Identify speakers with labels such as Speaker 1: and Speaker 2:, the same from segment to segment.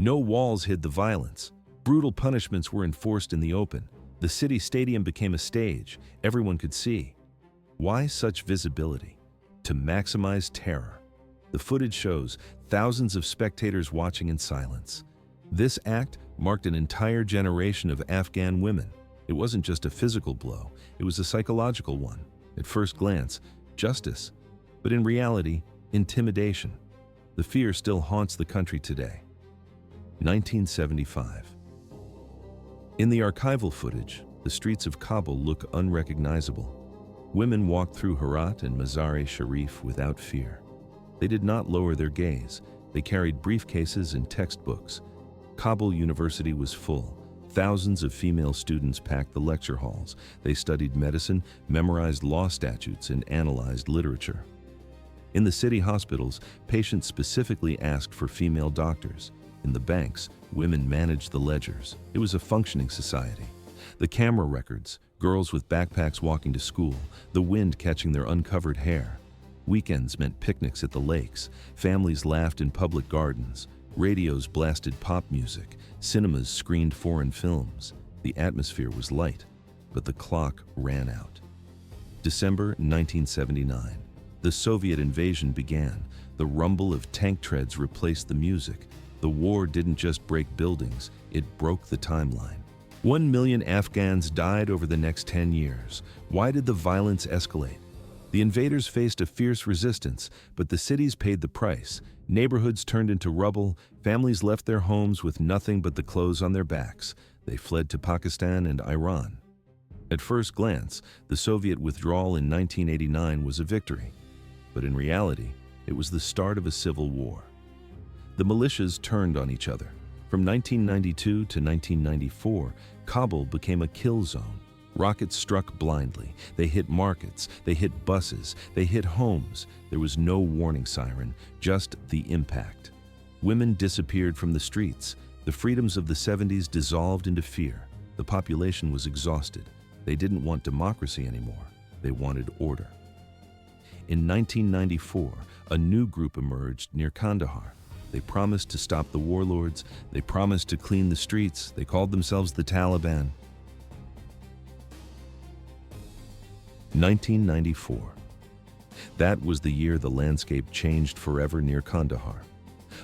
Speaker 1: No walls hid the violence. Brutal punishments were enforced in the open. The city stadium became a stage everyone could see. Why such visibility? To maximize terror. The footage shows thousands of spectators watching in silence. This act marked an entire generation of Afghan women. It wasn't just a physical blow, it was a psychological one. At first glance, justice, but in reality, intimidation. The fear still haunts the country today. 1975. In the archival footage, the streets of Kabul look unrecognizable. Women walked through Herat and Mazar-e-Sharif without fear. They did not lower their gaze. They carried briefcases and textbooks. Kabul University was full. Thousands of female students packed the lecture halls. They studied medicine, memorized law statutes, and analyzed literature. In the city hospitals, patients specifically asked for female doctors. In the banks, women managed the ledgers. It was a functioning society. The camera records, girls with backpacks walking to school, the wind catching their uncovered hair. Weekends meant picnics at the lakes. Families laughed in public gardens. Radios blasted pop music. Cinemas screened foreign films. The atmosphere was light, but the clock ran out. December 1979. The Soviet invasion began. The rumble of tank treads replaced the music. The war didn't just break buildings, it broke the timeline. 1 million Afghans died over the next 10 years. Why did the violence escalate? The invaders faced a fierce resistance, but the cities paid the price. Neighborhoods turned into rubble, families left their homes with nothing but the clothes on their backs. They fled to Pakistan and Iran. At first glance, the Soviet withdrawal in 1989 was a victory. But in reality, it was the start of a civil war. The militias turned on each other. From 1992 to 1994, Kabul became a kill zone. Rockets struck blindly. They hit markets, they hit buses, they hit homes. There was no warning siren, just the impact. Women disappeared from the streets. The freedoms of the 70s dissolved into fear. The population was exhausted. They didn't want democracy anymore. They wanted order. In 1994, a new group emerged near Kandahar. They promised to stop the warlords. They promised to clean the streets. They called themselves the Taliban. 1994. That was the year the landscape changed forever near Kandahar.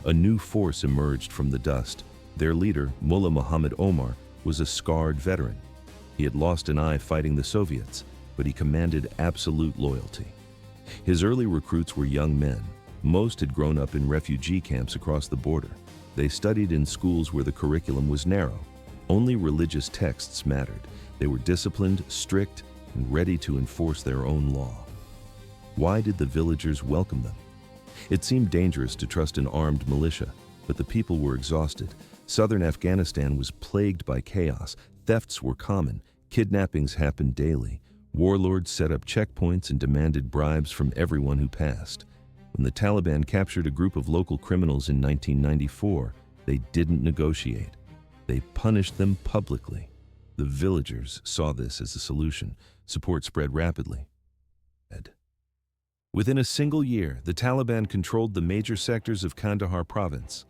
Speaker 1: A new force emerged from the dust. Their leader, Mullah Omar, was a scarred veteran. He had lost an eye fighting the Soviets, but he commanded absolute loyalty. His early recruits were young men. Most had grown up in refugee camps across the border. They studied in schools where the curriculum was narrow. Only religious texts mattered. They were disciplined, strict, and ready to enforce their own law. Why did the villagers welcome them? It seemed dangerous to trust an armed militia, but the people were exhausted. Southern Afghanistan was plagued by chaos. Thefts were common. Kidnappings happened daily. Warlords set up checkpoints and demanded bribes from everyone who passed. When the Taliban captured a group of local criminals in 1994, they didn't negotiate. They punished them publicly. The villagers saw this as a solution. Support spread rapidly. Within a single year, the Taliban controlled the major sectors of Kandahar province.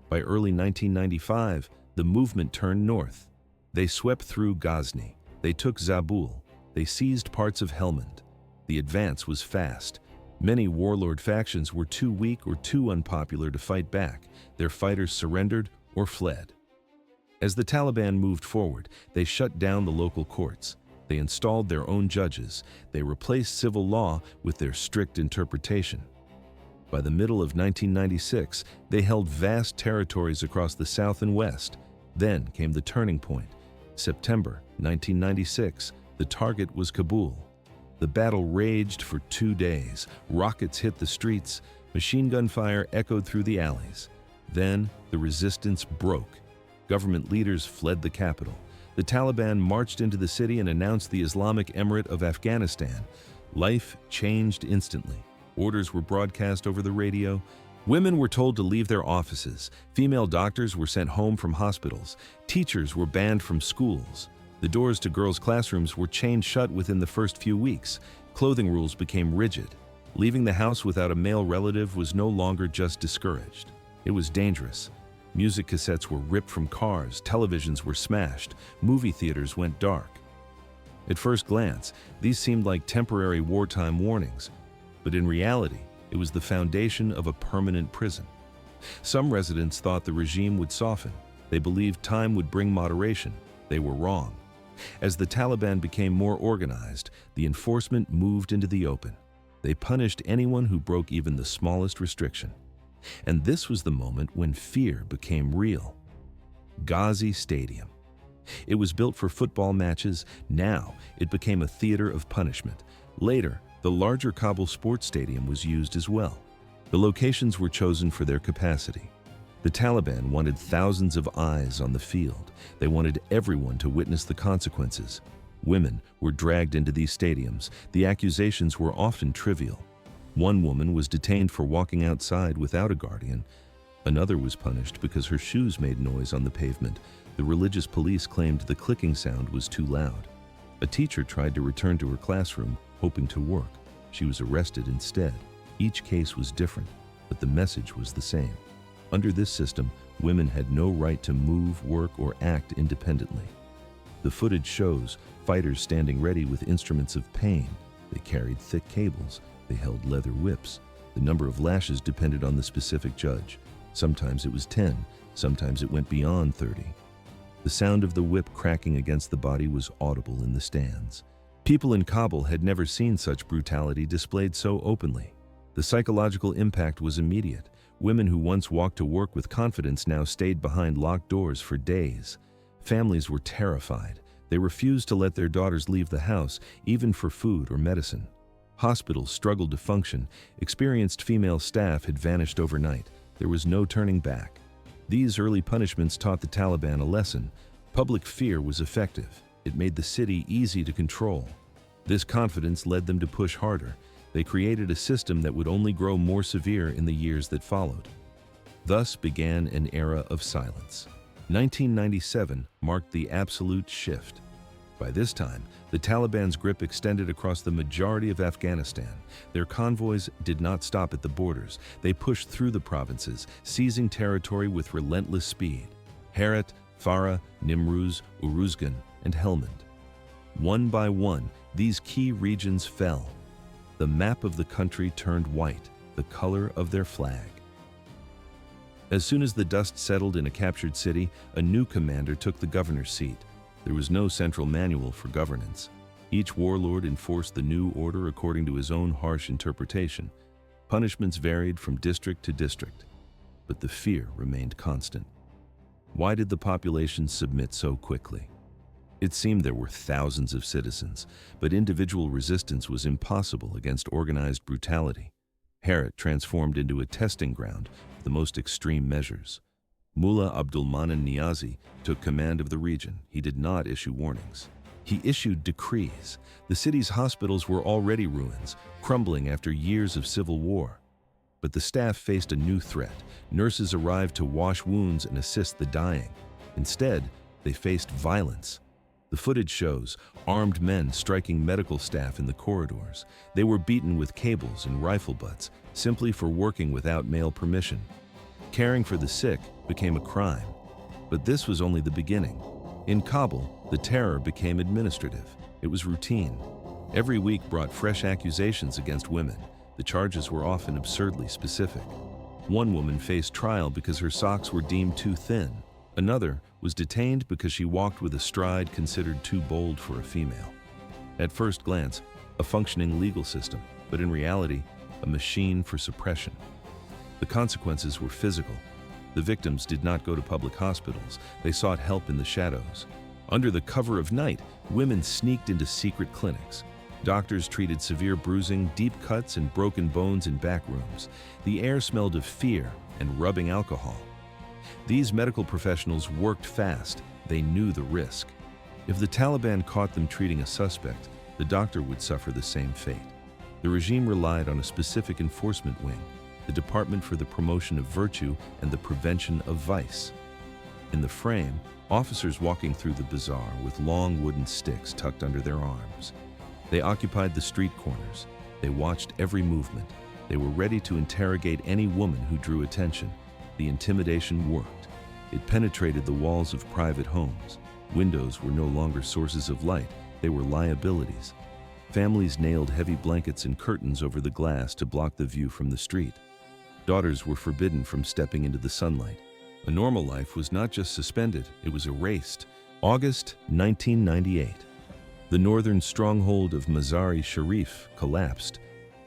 Speaker 1: By early 1995, the movement turned north. They swept through Ghazni. They took Zabul. They seized parts of Helmand. The advance was fast. Many warlord factions were too weak or too unpopular to fight back. Their fighters surrendered or fled. As the Taliban moved forward, they shut down the local courts. They installed their own judges. They replaced civil law with their strict interpretation. By the middle of 1996, they held vast territories across the south and west. Then came the turning point. September 1996, the target was Kabul. The battle raged for 2 days. Rockets hit the streets. Machine gun fire echoed through the alleys. Then the resistance broke. Government leaders fled the capital. The Taliban marched into the city and announced the Islamic Emirate of Afghanistan. Life changed instantly. Orders were broadcast over the radio. Women were told to leave their offices. Female doctors were sent home from hospitals. Teachers were banned from schools. The doors to girls' classrooms were chained shut within the first few weeks. Clothing rules became rigid. Leaving the house without a male relative was no longer just discouraged. It was dangerous. Music cassettes were ripped from cars, televisions were smashed, movie theaters went dark. At first glance, these seemed like temporary wartime warnings, but in reality, it was the foundation of a permanent prison. Some residents thought the regime would soften. They believed time would bring moderation. They were wrong. As the Taliban became more organized, the enforcement moved into the open. They punished anyone who broke even the smallest restriction. And this was the moment when fear became real. Ghazi Stadium. It was built for football matches. Now it became a theater of punishment. Later, the larger Kabul sports stadium was used as well. The locations were chosen for their capacity. The Taliban wanted thousands of eyes on the field. They wanted everyone to witness the consequences. Women were dragged into these stadiums. The accusations were often trivial. One woman was detained for walking outside without a guardian. Another was punished because her shoes made noise on the pavement. The religious police claimed the clicking sound was too loud. A teacher tried to return to her classroom, hoping to work. She was arrested instead. Each case was different, but the message was the same. Under this system, women had no right to move, work, or act independently. The footage shows fighters standing ready with instruments of pain. They carried thick cables. They held leather whips. The number of lashes depended on the specific judge. Sometimes it was 10, sometimes it went beyond 30. The sound of the whip cracking against the body was audible in the stands. People in Kabul had never seen such brutality displayed so openly. The psychological impact was immediate. Women who once walked to work with confidence now stayed behind locked doors for days. Families were terrified. They refused to let their daughters leave the house, even for food or medicine. Hospitals struggled to function. Experienced female staff had vanished overnight. There was no turning back. These early punishments taught the Taliban a lesson. Public fear was effective. It made the city easy to control. This confidence led them to push harder. They created a system that would only grow more severe in the years that followed. Thus began an era of silence. 1997 marked the absolute shift. By this time, the Taliban's grip extended across the majority of Afghanistan. Their convoys did not stop at the borders. They pushed through the provinces, seizing territory with relentless speed. Herat, Farah, Nimruz, Uruzgan, and Helmand. One by one, these key regions fell. The map of the country turned white, the color of their flag. As soon as the dust settled in a captured city, a new commander took the governor's seat. There was no central manual for governance. Each warlord enforced the new order according to his own harsh interpretation. Punishments varied from district to district, but the fear remained constant. Why did the population submit so quickly? It seemed there were thousands of citizens, but individual resistance was impossible against organized brutality. Herat transformed into a testing ground for the most extreme measures. Mullah Abdulmanan Niazi took command of the region. He did not issue warnings. He issued decrees. The city's hospitals were already ruins, crumbling after years of civil war. But the staff faced a new threat. Nurses arrived to wash wounds and assist the dying. Instead, they faced violence. The footage shows armed men striking medical staff in the corridors. They were beaten with cables and rifle butts simply for working without male permission. Caring for the sick became a crime. But this was only the beginning. In Kabul, the terror became administrative. It was routine. Every week brought fresh accusations against women. The charges were often absurdly specific. One woman faced trial because her socks were deemed too thin. Another was detained because she walked with a stride considered too bold for a female. At first glance, a functioning legal system, but in reality, a machine for suppression. The consequences were physical. The victims did not go to public hospitals. They sought help in the shadows. Under the cover of night, women sneaked into secret clinics. Doctors treated severe bruising, deep cuts, and broken bones in back rooms. The air smelled of fear and rubbing alcohol. These medical professionals worked fast. They knew the risk. If the Taliban caught them treating a suspect, the doctor would suffer the same fate. The regime relied on a specific enforcement wing, the Department for the Promotion of Virtue and the Prevention of Vice. In the frame, officers walking through the bazaar with long wooden sticks tucked under their arms. They occupied the street corners. They watched every movement. They were ready to interrogate any woman who drew attention. The intimidation worked. It penetrated the walls of private homes. Windows were no longer sources of light, they were liabilities. Families nailed heavy blankets and curtains over the glass to block the view from the street. Daughters were forbidden from stepping into the sunlight. A normal life was not just suspended, it was erased. August 1998. The northern stronghold of Mazar-e-Sharif collapsed.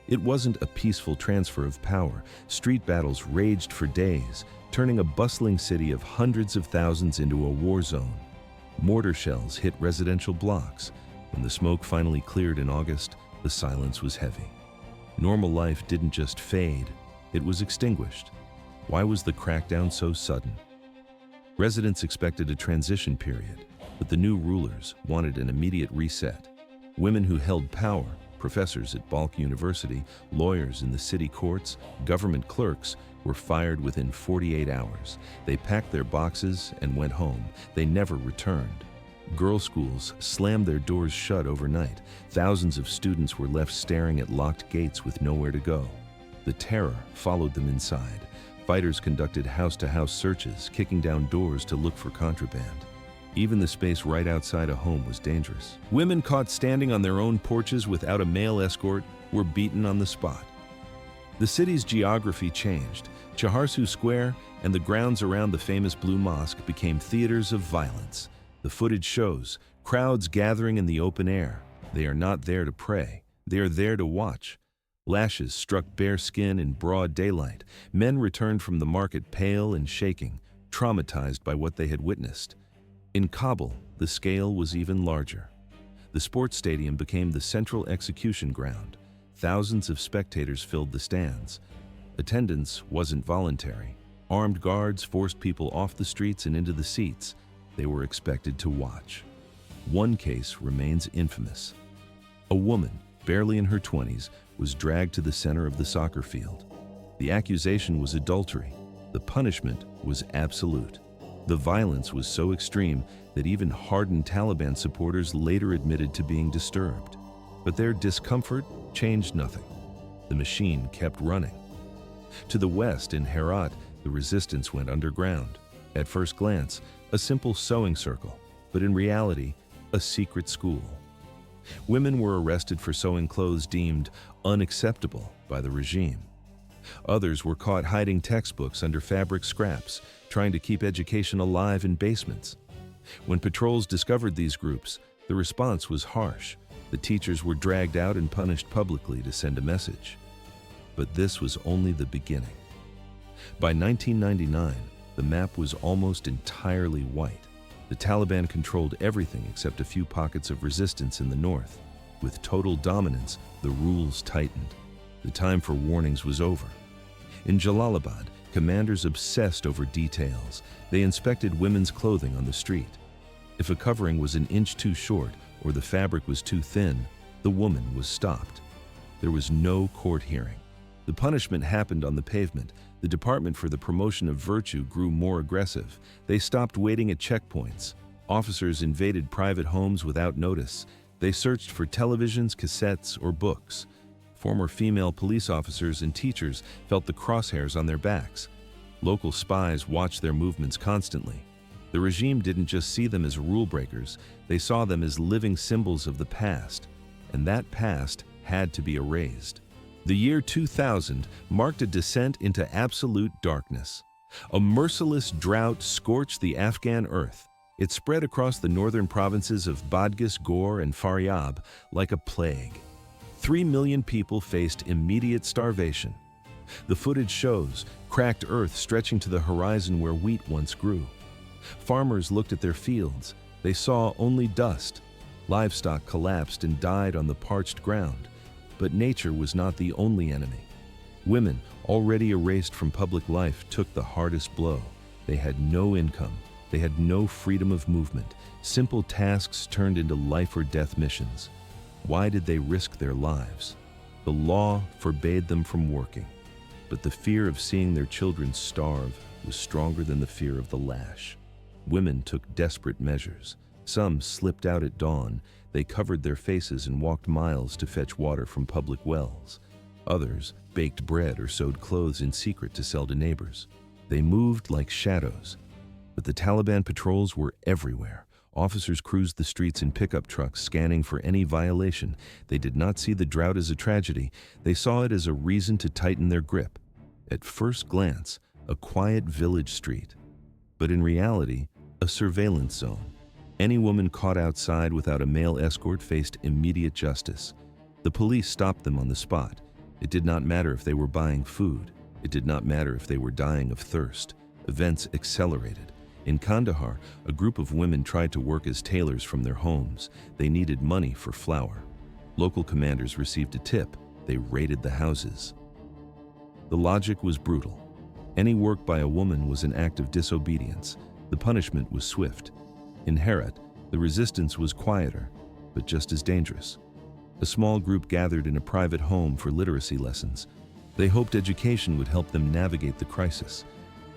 Speaker 1: It wasn't a peaceful transfer of power. Street battles raged for days, turning a bustling city of hundreds of thousands into a war zone. Mortar shells hit residential blocks. When the smoke finally cleared in August, the silence was heavy. Normal life didn't just fade, it was extinguished. Why was the crackdown so sudden? Residents expected a transition period, but the new rulers wanted an immediate reset. Women who held power, professors at Balkh University, lawyers in the city courts, government clerks, were fired within 48 hours. They packed their boxes and went home. They never returned. Girls' schools slammed their doors shut overnight. Thousands of students were left staring at locked gates with nowhere to go. The terror followed them inside. Fighters conducted house-to-house searches, kicking down doors to look for contraband. Even the space right outside a home was dangerous. Women caught standing on their own porches without a male escort were beaten on the spot. The city's geography changed. Chaharsu Square and the grounds around the famous Blue Mosque became theaters of violence. The footage shows crowds gathering in the open air. They are not there to pray. They are there to watch. Lashes struck bare skin in broad daylight. Men returned from the market pale and shaking, traumatized by what they had witnessed. In Kabul, the scale was even larger. The sports stadium became the central execution ground. Thousands of spectators filled the stands. Attendance wasn't voluntary. Armed guards forced people off the streets and into the seats. They were expected to watch. One case remains infamous. A woman, barely in her 20s, was dragged to the center of the soccer field. The accusation was adultery. The punishment was absolute. The violence was so extreme that even hardened Taliban supporters later admitted to being disturbed. But their discomfort changed nothing. The machine kept running. To the west, in Herat, the resistance went underground. At first glance, a simple sewing circle, but in reality, a secret school. Women were arrested for sewing clothes deemed unacceptable by the regime. Others were caught hiding textbooks under fabric scraps, trying to keep education alive in basements. When patrols discovered these groups, the response was harsh. The teachers were dragged out and punished publicly to send a message. But this was only the beginning. By 1999, the map was almost entirely white. The Taliban controlled everything except a few pockets of resistance in the north. With total dominance, the rules tightened. The time for warnings was over. In Jalalabad, commanders obsessed over details. They inspected women's clothing on the street. If a covering was an inch too short or the fabric was too thin, the woman was stopped. There was no court hearing. The punishment happened on the pavement. The Department for the Promotion of Virtue grew more aggressive. They stopped waiting at checkpoints. Officers invaded private homes without notice. They searched for televisions, cassettes, or books. Former female police officers and teachers felt the crosshairs on their backs. Local spies watched their movements constantly. The regime didn't just see them as rule breakers, they saw them as living symbols of the past, and that past had to be erased. The year 2000 marked a descent into absolute darkness. A merciless drought scorched the Afghan earth. It spread across the northern provinces of Badghis, Ghor, and Faryab like a plague. 3 million people faced immediate starvation. The footage shows cracked earth stretching to the horizon where wheat once grew. Farmers looked at their fields. They saw only dust. Livestock collapsed and died on the parched ground. But nature was not the only enemy. Women, already erased from public life, took the hardest blow. They had no income. They had no freedom of movement. Simple tasks turned into life or death missions. Why did they risk their lives? The law forbade them from working. But the fear of seeing their children starve was stronger than the fear of the lash. Women took desperate measures. Some slipped out at dawn. They covered their faces and walked miles to fetch water from public wells. Others baked bread or sewed clothes in secret to sell to neighbors. They moved like shadows. But the Taliban patrols were everywhere. Officers cruised the streets in pickup trucks, scanning for any violation. They did not see the drought as a tragedy. They saw it as a reason to tighten their grip. At first glance, a quiet village street. But in reality, a surveillance zone. Any woman caught outside without a male escort faced immediate justice. The police stopped them on the spot. It did not matter if they were buying food. It did not matter if they were dying of thirst. Events accelerated. In Kandahar, a group of women tried to work as tailors from their homes. They needed money for flour. Local commanders received a tip. They raided the houses. The logic was brutal. Any work by a woman was an act of disobedience. The punishment was swift. In Herat, the resistance was quieter, but just as dangerous. A small group gathered in a private home for literacy lessons. They hoped education would help them navigate the crisis.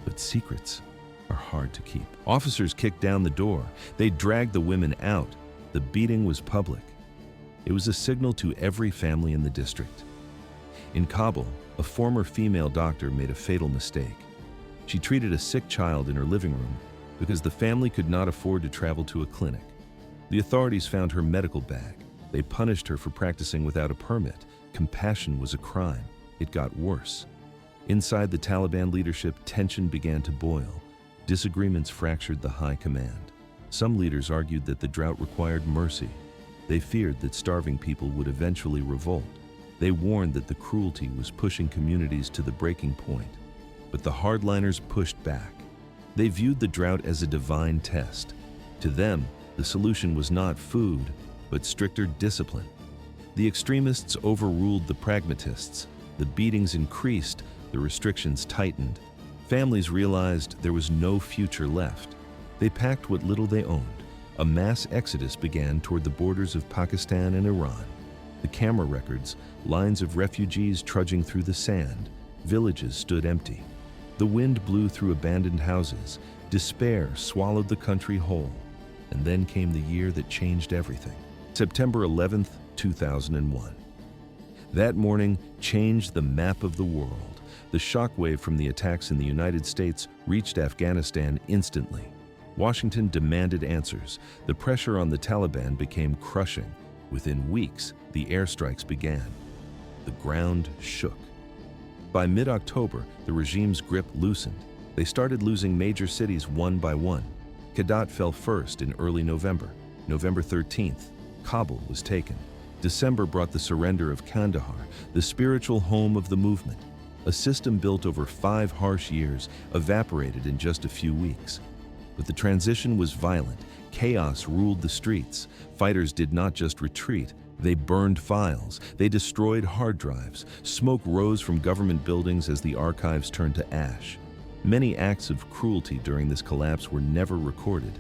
Speaker 1: But secrets are hard to keep. Officers kicked down the door. They dragged the women out. The beating was public. It was a signal to every family in the district. In Kabul, a former female doctor made a fatal mistake. She treated a sick child in her living room because the family could not afford to travel to a clinic. The authorities found her medical bag. They punished her for practicing without a permit. Compassion was a crime. It got worse. Inside the Taliban leadership, tension began to boil. Disagreements fractured the high command. Some leaders argued that the drought required mercy. They feared that starving people would eventually revolt. They warned that the cruelty was pushing communities to the breaking point. But the hardliners pushed back. They viewed the drought as a divine test. To them, the solution was not food, but stricter discipline. The extremists overruled the pragmatists. The beatings increased, the restrictions tightened. Families realized there was no future left. They packed what little they owned. A mass exodus began toward the borders of Pakistan and Iran. The camera records, lines of refugees trudging through the sand. Villages stood empty. The wind blew through abandoned houses. Despair swallowed the country whole. And then came the year that changed everything. September 11th, 2001. That morning changed the map of the world. The shockwave from the attacks in the United States reached Afghanistan instantly. Washington demanded answers. The pressure on the Taliban became crushing. Within weeks, the airstrikes began. The ground shook. By mid-October, the regime's grip loosened. They started losing major cities one by one. Kadat fell first in early November. November 13th, Kabul was taken. December brought the surrender of Kandahar, the spiritual home of the movement. A system built over 5 harsh years evaporated in just a few weeks. But the transition was violent. Chaos ruled the streets. Fighters did not just retreat. They burned files. They destroyed hard drives. Smoke rose from government buildings as the archives turned to ash. Many acts of cruelty during this collapse were never recorded.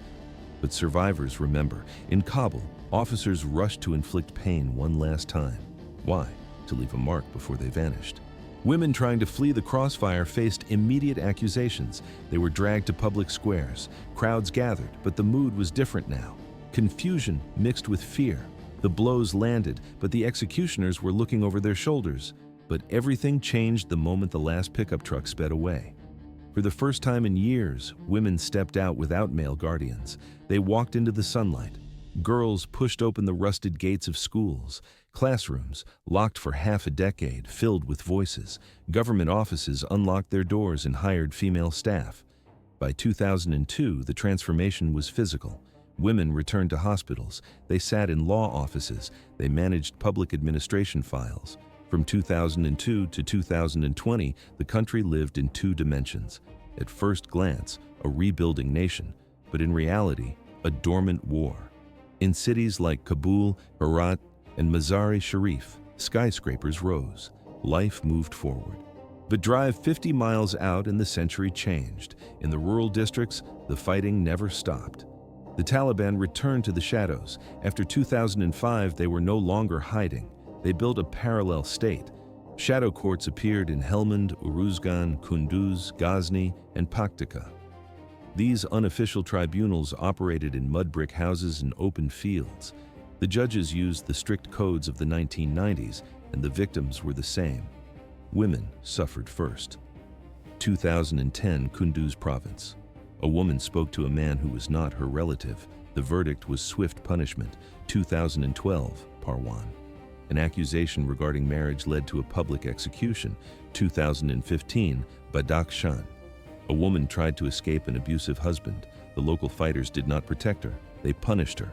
Speaker 1: But survivors remember. In Kabul, officers rushed to inflict pain one last time. Why? To leave a mark before they vanished. Women trying to flee the crossfire faced immediate accusations. They were dragged to public squares. Crowds gathered, but the mood was different now. Confusion mixed with fear. The blows landed, but the executioners were looking over their shoulders. But everything changed the moment the last pickup truck sped away. For the first time in years, women stepped out without male guardians. They walked into the sunlight. Girls pushed open the rusted gates of schools. Classrooms, locked for half a decade, filled with voices. Government offices unlocked their doors and hired female staff. By 2002, the transformation was physical. Women returned to hospitals. They sat in law offices. They managed public administration files. From 2002 to 2020, the country lived in 2 dimensions. At first glance, a rebuilding nation, but in reality, a dormant war. In cities like Kabul, Herat, and Mazar-e-Sharif, skyscrapers rose. Life moved forward. But drive 50 miles out and the century changed. In the rural districts, the fighting never stopped. The Taliban returned to the shadows. After 2005, they were no longer hiding. They built a parallel state. Shadow courts appeared in Helmand, Uruzgan, Kunduz, Ghazni, and Paktika. These unofficial tribunals operated in mud brick houses and open fields. The judges used the strict codes of the 1990s, and the victims were the same. Women suffered first. 2010, Kunduz province. A woman spoke to a man who was not her relative. The verdict was swift punishment, 2012, Parwan. An accusation regarding marriage led to a public execution, 2015, Badakhshan. A woman tried to escape an abusive husband. The local fighters did not protect her. They punished her.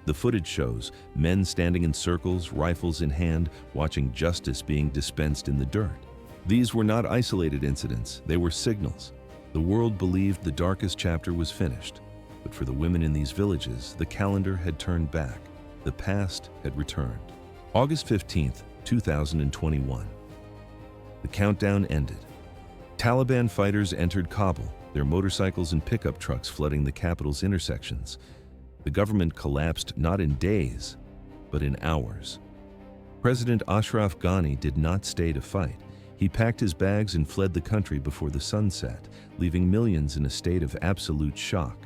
Speaker 1: The footage shows men standing in circles, rifles in hand, watching justice being dispensed in the dirt. These were not isolated incidents. They were signals. The world believed the darkest chapter was finished. But for the women in these villages, the calendar had turned back. The past had returned. August 15th, 2021. The countdown ended. Taliban fighters entered Kabul, their motorcycles and pickup trucks flooding the capital's intersections. The government collapsed not in days, but in hours. President Ashraf Ghani did not stay to fight. He packed his bags and fled the country before the sun set, leaving millions in a state of absolute shock.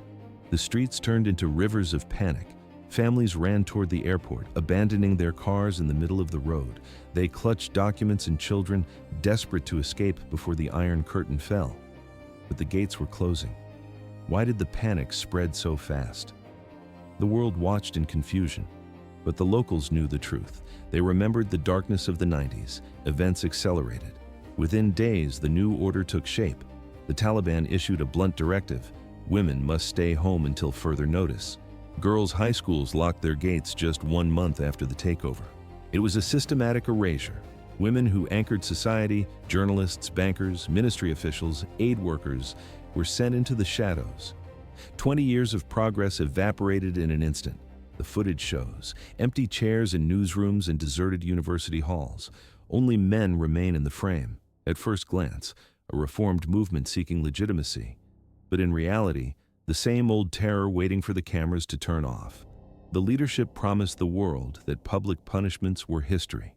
Speaker 1: The streets turned into rivers of panic. Families ran toward the airport, abandoning their cars in the middle of the road. They clutched documents and children, desperate to escape before the Iron Curtain fell. But the gates were closing. Why did the panic spread so fast? The world watched in confusion, but the locals knew the truth. They remembered the darkness of the 90s. Events accelerated. Within days, the new order took shape. The Taliban issued a blunt directive: women must stay home until further notice. Girls' high schools locked their gates just 1 month after the takeover. It was a systematic erasure. Women who anchored society, journalists, bankers, ministry officials, aid workers, were sent into the shadows. 20 years of progress evaporated in an instant. The footage shows empty chairs in newsrooms and deserted university halls. Only men remain in the frame. At first glance, a reformed movement seeking legitimacy. But in reality, the same old terror waiting for the cameras to turn off. The leadership promised the world that public punishments were history.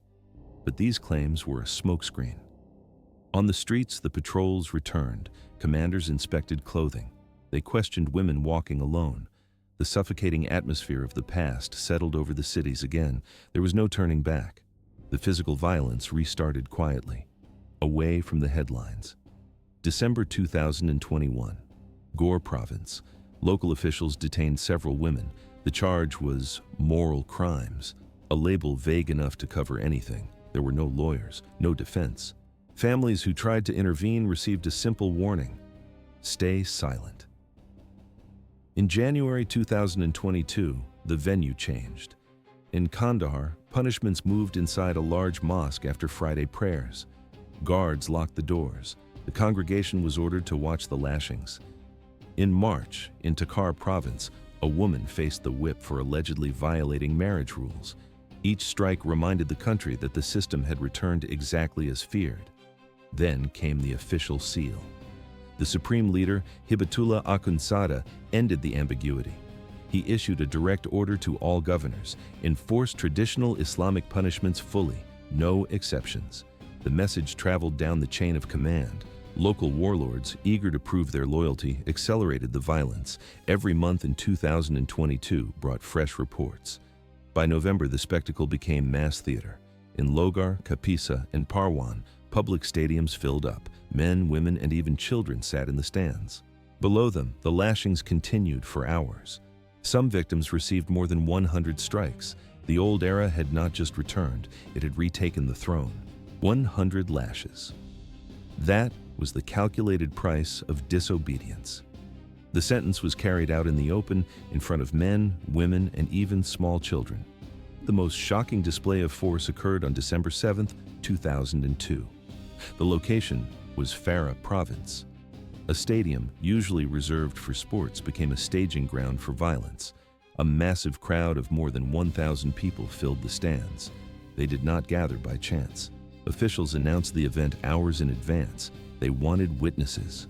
Speaker 1: But these claims were a smokescreen. On the streets, the patrols returned. Commanders inspected clothing. They questioned women walking alone. The suffocating atmosphere of the past settled over the cities again. There was no turning back. The physical violence restarted quietly, away from the headlines. December 2021. Gore Province. Local officials detained several women. The charge was moral crimes, a label vague enough to cover anything. There were no lawyers, no defense. Families who tried to intervene received a simple warning: stay silent. In January 2022, the venue changed. In Kandahar, punishments moved inside a large mosque after Friday prayers. Guards locked the doors. The congregation was ordered to watch the lashings. In March, in Takhar province, a woman faced the whip for allegedly violating marriage rules. Each strike reminded the country that the system had returned exactly as feared. Then came the official seal. The supreme leader, Hibatullah Akhundzada, ended the ambiguity. He issued a direct order to all governors: enforce traditional Islamic punishments fully, no exceptions. The message traveled down the chain of command. Local warlords, eager to prove their loyalty, accelerated the violence. Every month in 2022 brought fresh reports. By November, the spectacle became mass theater. In Logar, Kapisa, and Parwan, public stadiums filled up. Men, women, and even children sat in the stands. Below them, the lashings continued for hours. Some victims received more than 100 strikes. The old era had not just returned, it had retaken the throne. 100 lashes. That was the calculated price of disobedience. The sentence was carried out in the open, in front of men, women, and even small children. The most shocking display of force occurred on December 7, 2002. The location was Farah Province. A stadium, usually reserved for sports, became a staging ground for violence. A massive crowd of more than 1,000 people filled the stands. They did not gather by chance. Officials announced the event hours in advance. They wanted witnesses.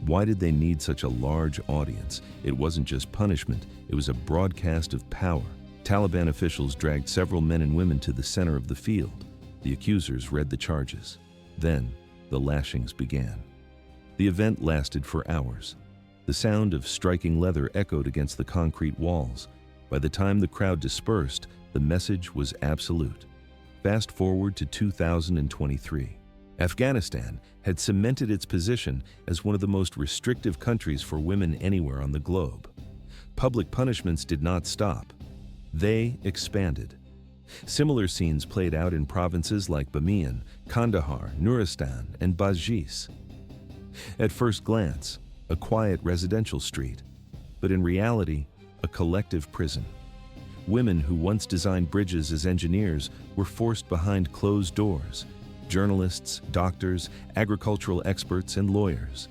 Speaker 1: Why did they need such a large audience? It wasn't just punishment, it was a broadcast of power. Taliban officials dragged several men and women to the center of the field. The accusers read the charges. Then, the lashings began. The event lasted for hours. The sound of striking leather echoed against the concrete walls. By the time the crowd dispersed, the message was absolute. Fast forward to 2023. Afghanistan had cemented its position as one of the most restrictive countries for women anywhere on the globe. Public punishments did not stop. They expanded. Similar scenes played out in provinces like Bamiyan, Kandahar, Nuristan, and Basjis. At first glance, a quiet residential street, but in reality, a collective prison. Women who once designed bridges as engineers were forced behind closed doors. Journalists, doctors, agricultural experts, and lawyers.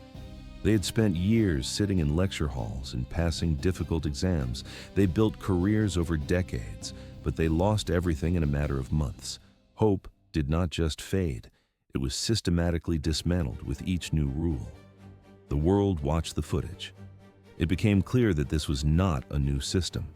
Speaker 1: They had spent years sitting in lecture halls and passing difficult exams. They built careers over decades, but they lost everything in a matter of months. Hope did not just fade. It was systematically dismantled with each new rule. The world watched the footage. It became clear that this was not a new system.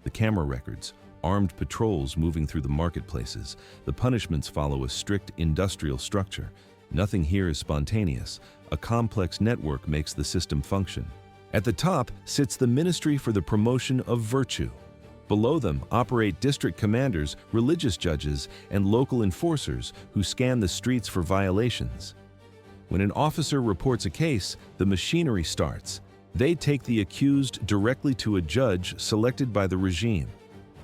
Speaker 1: The camera records, armed patrols moving through the marketplaces, the punishments follow a strict industrial structure. Nothing here is spontaneous. A complex network makes the system function. At the top sits the Ministry for the Promotion of Virtue. Below them operate district commanders, religious judges, and local enforcers who scan the streets for violations. When an officer reports a case, the machinery starts. They take the accused directly to a judge selected by the regime.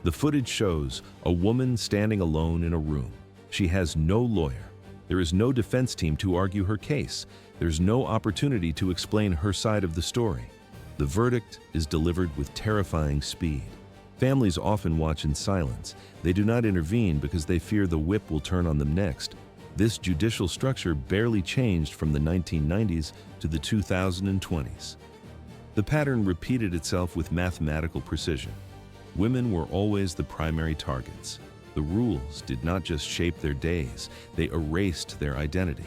Speaker 1: The footage shows a woman standing alone in a room. She has no lawyer. There is no defense team to argue her case. There's no opportunity to explain her side of the story. The verdict is delivered with terrifying speed. Families often watch in silence. They do not intervene because they fear the whip will turn on them next. This judicial structure barely changed from the 1990s to the 2020s. The pattern repeated itself with mathematical precision. Women were always the primary targets. The rules did not just shape their days, they erased their identity.